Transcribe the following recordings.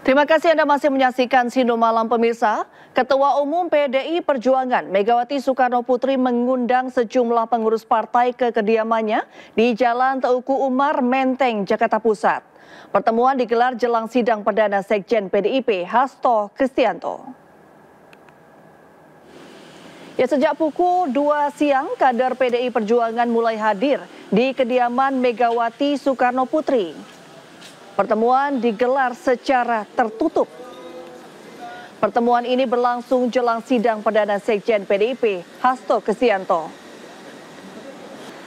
Terima kasih Anda masih menyaksikan Sindo Malam pemirsa. Ketua Umum PDI Perjuangan Megawati Soekarno Putri mengundang sejumlah pengurus partai ke kediamannya di Jalan Teuku Umar, Menteng, Jakarta Pusat. Pertemuan digelar jelang sidang perdana Sekjen PDIP Hasto Kristianto. Ya, sejak pukul 2 siang, kader PDI Perjuangan mulai hadir di kediaman Megawati Soekarno Putri. Pertemuan digelar secara tertutup. Pertemuan ini berlangsung jelang sidang perdana Sekjen PDIP Hasto Kristianto.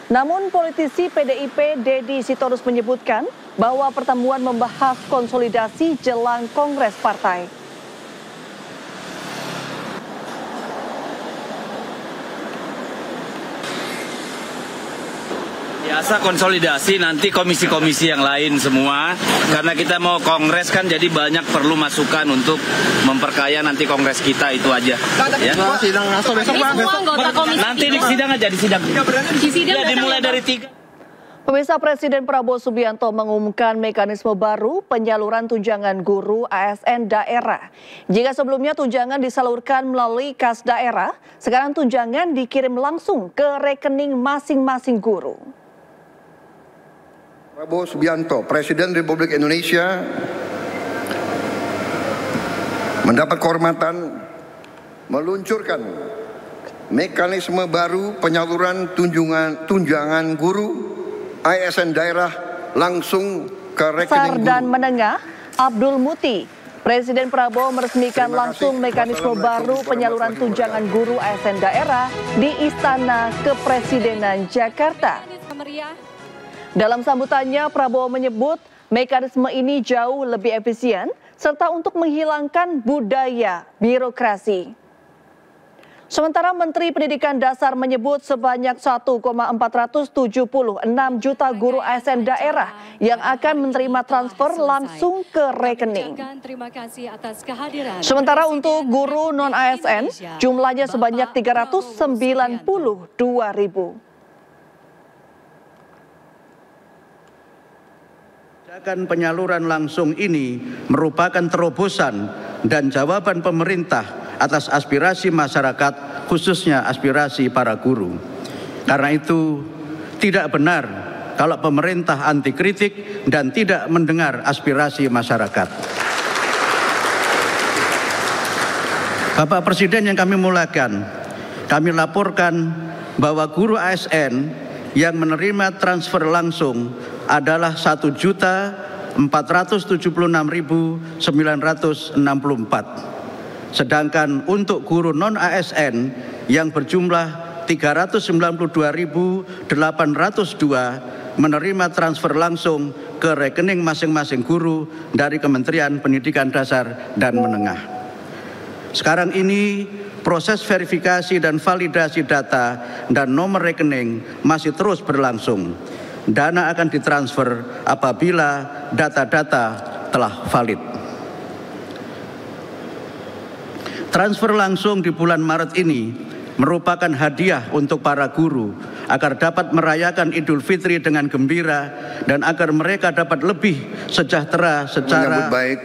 Namun politisi PDIP Deddy Sitorus menyebutkan bahwa pertemuan membahas konsolidasi jelang Kongres Partai. Biasa konsolidasi nanti komisi-komisi yang lain semua, karena kita mau kongres kan, jadi banyak perlu masukan untuk memperkaya nanti kongres kita, itu aja. Ya. Nanti di sidang aja, di sidang. Ya, dimulai dari 3. Pemirsa, Presiden Prabowo Subianto mengumumkan mekanisme baru penyaluran tunjangan guru ASN daerah. Jika sebelumnya tunjangan disalurkan melalui kas daerah, sekarang tunjangan dikirim langsung ke rekening masing-masing guru. Prabowo Subianto, Presiden Republik Indonesia, mendapat kehormatan meluncurkan mekanisme baru penyaluran tunjangan guru ASN daerah langsung ke rekening guru. Dan menengah, Abdul Muti, Presiden Prabowo meresmikan langsung mekanisme baru penyaluran tunjangan guru ASN daerah di Istana Kepresidenan Jakarta. Dalam sambutannya, Prabowo menyebut mekanisme ini jauh lebih efisien serta untuk menghilangkan budaya birokrasi. Sementara Menteri Pendidikan Dasar menyebut sebanyak 1,476 juta guru ASN daerah yang akan menerima transfer langsung ke rekening. Sementara untuk guru non-ASN, jumlahnya sebanyak 392.000. Penyaluran langsung ini merupakan terobosan dan jawaban pemerintah atas aspirasi masyarakat, khususnya aspirasi para guru. Karena itu tidak benar kalau pemerintah anti kritik dan tidak mendengar aspirasi masyarakat. Bapak Presiden yang kami muliakan, kami laporkan bahwa guru ASN yang menerima transfer langsung adalah 1.476.964. Sedangkan untuk guru non-ASN yang berjumlah 392.802 menerima transfer langsung ke rekening masing-masing guru dari Kementerian Pendidikan Dasar dan Menengah. Sekarang ini proses verifikasi dan validasi data dan nomor rekening masih terus berlangsung. Dana akan ditransfer apabila data-data telah valid. Transfer langsung di bulan Maret ini merupakan hadiah untuk para guru agar dapat merayakan Idul Fitri dengan gembira dan agar mereka dapat lebih sejahtera secara menyambut baik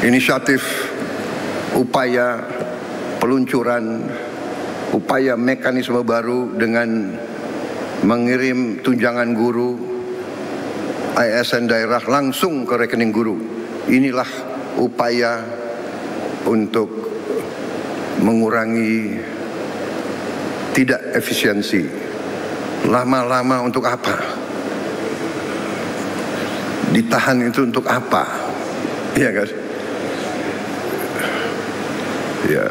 inisiatif upaya peluncuran upaya mekanisme baru dengan mengirim tunjangan guru ASN daerah langsung ke rekening guru. Inilah upaya untuk mengurangi tidak efisiensi. Lama-lama untuk apa? Ditahan itu untuk apa? Iya kan? Ya.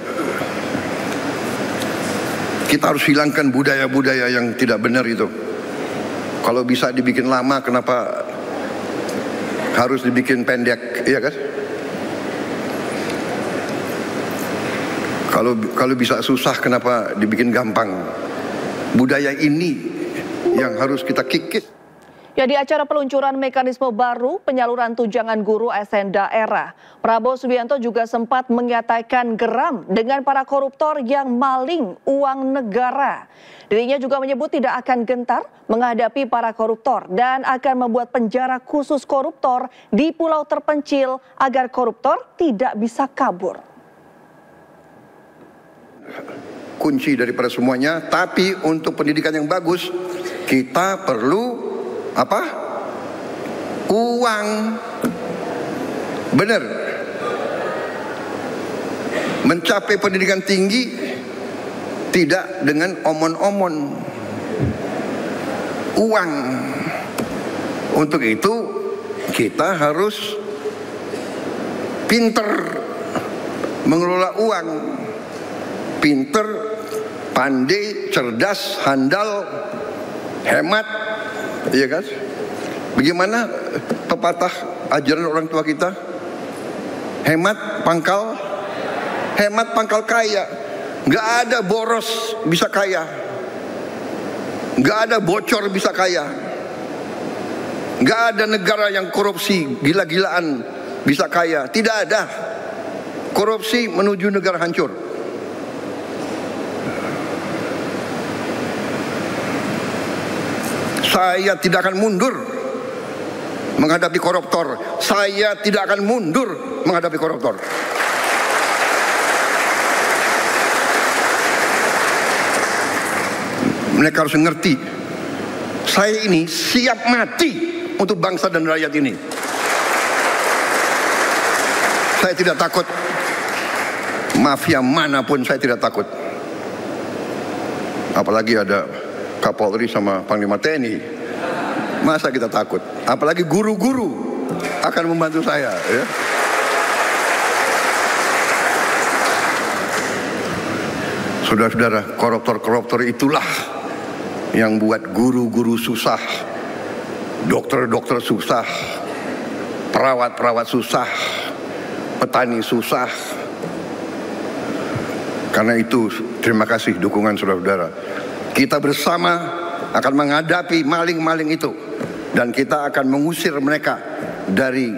Kita harus hilangkan budaya-budaya yang tidak benar itu. Kalau bisa dibikin lama, kenapa harus dibikin pendek, iya kan? Kalau bisa susah, kenapa dibikin gampang? Budaya ini yang harus kita kikis. Ya, di acara peluncuran mekanisme baru penyaluran tunjangan guru ASN daerah, Prabowo Subianto juga sempat menyatakan geram dengan para koruptor yang maling uang negara. Dirinya juga menyebut tidak akan gentar menghadapi para koruptor dan akan membuat penjara khusus koruptor di pulau terpencil agar koruptor tidak bisa kabur. Kunci daripada semuanya, tapi untuk pendidikan yang bagus, kita perlu apa? Uang. Benar. Mencapai pendidikan tinggi tidak dengan omon-omon. Uang. Untuk itu kita harus pinter mengelola uang. Pinter, pandai, cerdas, handal, hemat. Iya kan? Bagaimana pepatah ajaran orang tua kita? Hemat pangkal kaya. Nggak ada boros bisa kaya. Nggak ada bocor bisa kaya. Nggak ada negara yang korupsi gila-gilaan bisa kaya. Tidak ada. Korupsi menuju negara hancur. Saya tidak akan mundur menghadapi koruptor. Saya tidak akan mundur menghadapi koruptor. Mereka harus mengerti, saya ini siap mati untuk bangsa dan rakyat ini. Saya tidak takut. Mafia manapun saya tidak takut. Apalagi ada Kapolri sama Panglima TNI, masa kita takut? Apalagi guru-guru akan membantu saya. Ya. Saudara-saudara, koruptor-koruptor itulah yang buat guru-guru susah, dokter-dokter susah, perawat-perawat susah, petani susah. Karena itu, terima kasih dukungan saudara-saudara. Kita bersama akan menghadapi maling-maling itu. Dan kita akan mengusir mereka dari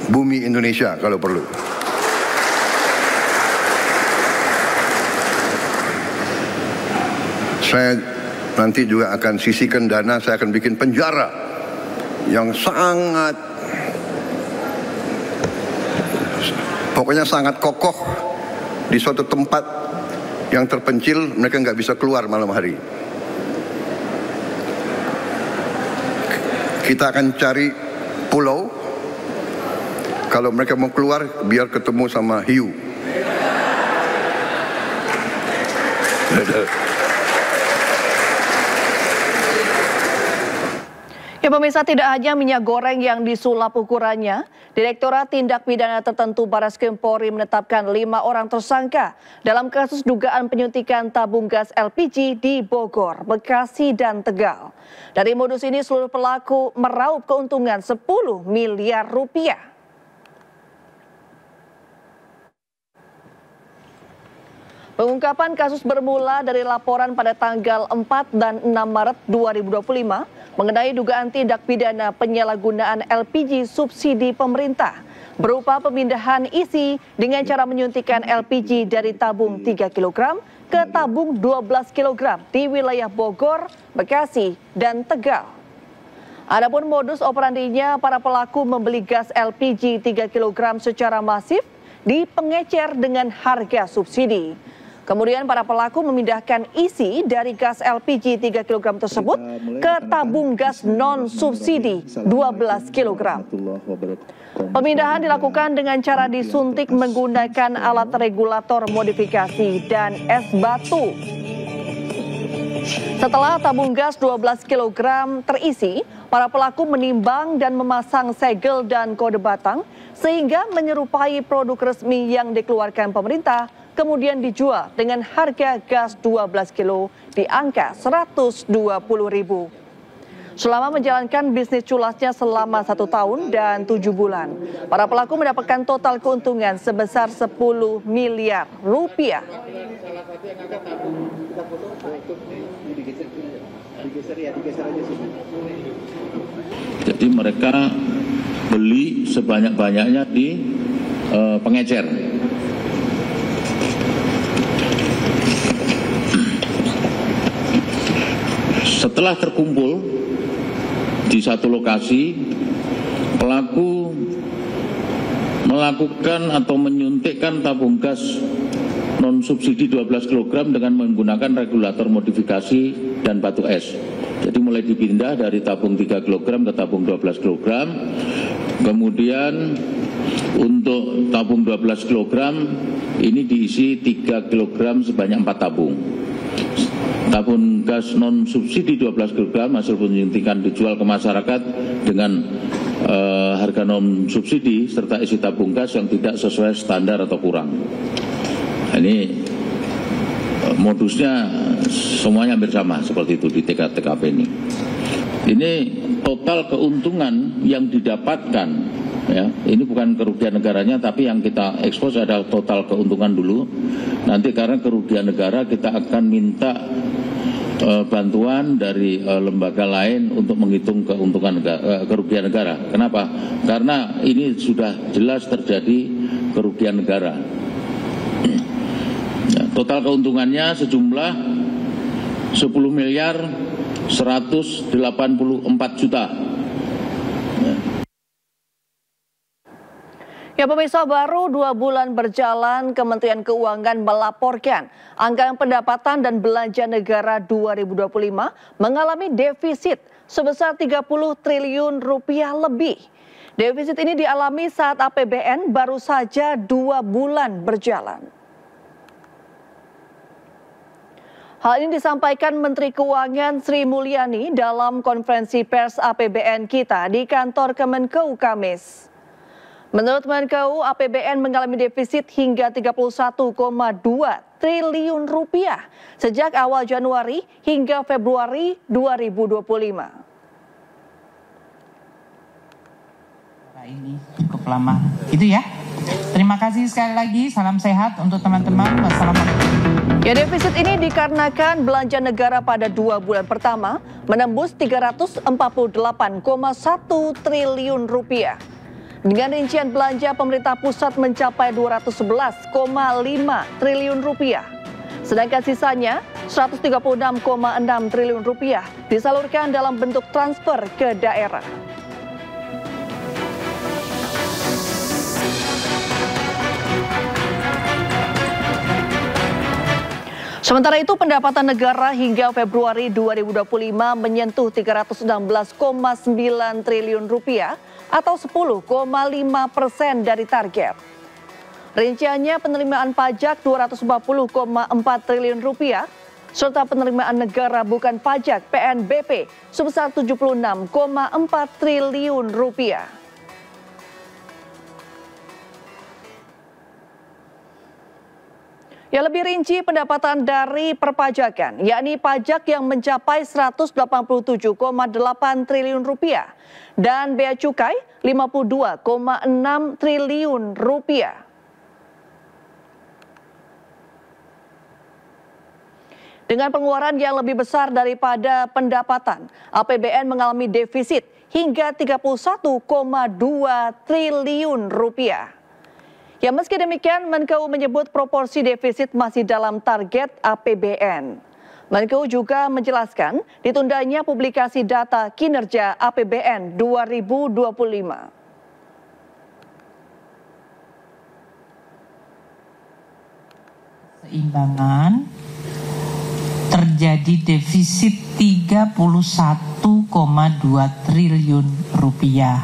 bumi Indonesia kalau perlu. Saya nanti juga akan sisihkan dana, saya akan bikin penjara yang sangat, pokoknya sangat kokoh di suatu tempat yang terpencil, mereka nggak bisa keluar malam hari. Kita akan cari pulau, kalau mereka mau keluar biar ketemu sama hiu. Ya pemirsa, tidak hanya minyak goreng yang disulap ukurannya, Direktorat Tindak Pidana Tertentu Barreskrim Polri menetapkan 5 orang tersangka dalam kasus dugaan penyuntikan tabung gas LPG di Bogor, Bekasi, dan Tegal. Dari modus ini seluruh pelaku meraup keuntungan 10 miliar rupiah. Pengungkapan kasus bermula dari laporan pada tanggal 4 dan 6 Maret 2025 mengenai dugaan tindak pidana penyalahgunaan LPG subsidi pemerintah berupa pemindahan isi dengan cara menyuntikkan LPG dari tabung 3 kg ke tabung 12 kg di wilayah Bogor, Bekasi, dan Tegal. Adapun modus operandinya, para pelaku membeli gas LPG 3 kg secara masif di pengecer dengan harga subsidi. Kemudian para pelaku memindahkan isi dari gas LPG 3 kg tersebut ke tabung gas non-subsidi 12 kg. Pemindahan dilakukan dengan cara disuntik menggunakan alat regulator modifikasi dan es batu. Setelah tabung gas 12 kg terisi, para pelaku menimbang dan memasang segel dan kode batang sehingga menyerupai produk resmi yang dikeluarkan pemerintah, kemudian dijual dengan harga gas 12 kilo di angka 120.000. selama menjalankan bisnis culasnya selama 1 tahun dan 7 bulan. Para pelaku mendapatkan total keuntungan sebesar 10 miliar rupiah. Jadi mereka beli sebanyak-banyaknya di pengecer. Setelah terkumpul di satu lokasi, pelaku melakukan atau menyuntikkan tabung gas non-subsidi 12 kg dengan menggunakan regulator modifikasi dan batu es. Jadi mulai dipindah dari tabung 3 kg ke tabung 12 kg. Kemudian untuk tabung 12 kg ini diisi 3 kg sebanyak 4 tabung. Tabung gas non-subsidi 12 kg hasil penyuntikan dijual ke masyarakat dengan harga non-subsidi serta isi tabung gas yang tidak sesuai standar atau kurang. Ini modusnya semuanya hampir sama seperti itu di TKP ini. Ini total keuntungan yang didapatkan, ya, ini bukan kerugian negaranya, tapi yang kita ekspos adalah total keuntungan dulu. Nanti karena kerugian negara kita akan minta bantuan dari lembaga lain untuk menghitung keuntungan kerugian negara. Kenapa? Karena ini sudah jelas terjadi kerugian negara. Total keuntungannya sejumlah 10 miliar 184 juta. Ya pemirsa, baru 2 bulan berjalan, Kementerian Keuangan melaporkan anggaran pendapatan dan belanja negara 2025 mengalami defisit sebesar 30 triliun rupiah lebih. Defisit ini dialami saat APBN baru saja 2 bulan berjalan. Hal ini disampaikan Menteri Keuangan Sri Mulyani dalam konferensi pers APBN kita di kantor Kemenkeu Kamis. Menurut Menkeu, APBN mengalami defisit hingga 31,2 triliun rupiah sejak awal Januari hingga Februari 2025. Ini cukup lama, gitu ya. Terima kasih sekali lagi, salam sehat untuk teman-teman. Wassalamualaikum. Ya, defisit ini dikarenakan belanja negara pada 2 bulan pertama menembus 348,1 triliun rupiah. Dengan rincian belanja pemerintah pusat mencapai 211,5 triliun rupiah. Sedangkan sisanya 136,6 triliun rupiah disalurkan dalam bentuk transfer ke daerah. Sementara itu, pendapatan negara hingga Februari 2025 menyentuh 316,9 triliun rupiah atau 10,5% dari target. Rinciannya penerimaan pajak 240,4 triliun rupiah serta penerimaan negara bukan pajak PNBP sebesar 76,4 triliun rupiah. Ya, lebih rinci pendapatan dari perpajakan, yakni pajak yang mencapai 187,8 triliun rupiah dan bea cukai 52,6 triliun rupiah. Dengan pengeluaran yang lebih besar daripada pendapatan, APBN mengalami defisit hingga 31,2 triliun rupiah. Ya, meski demikian, Menkeu menyebut proporsi defisit masih dalam target APBN. Menkeu juga menjelaskan ditundanya publikasi data kinerja APBN 2025. Seimbangan terjadi defisit 31,2 triliun rupiah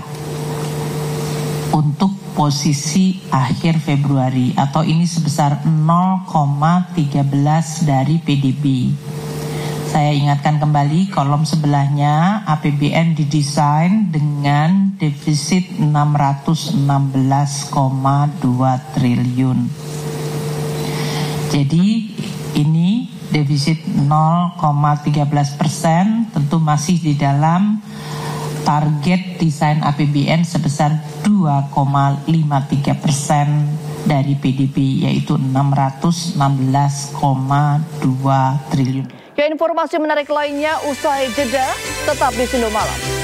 untuk posisi akhir Februari atau ini sebesar 0,13 dari PDB. Saya ingatkan kembali kolom sebelahnya APBN didesain dengan defisit 616,2 triliun. Jadi ini defisit 0,13%, tentu masih di dalam target desain APBN sebesar 2,53% dari PDB, yaitu 616,2 triliun. Informasi menarik lainnya usai jeda, tetap di Sindo Malam.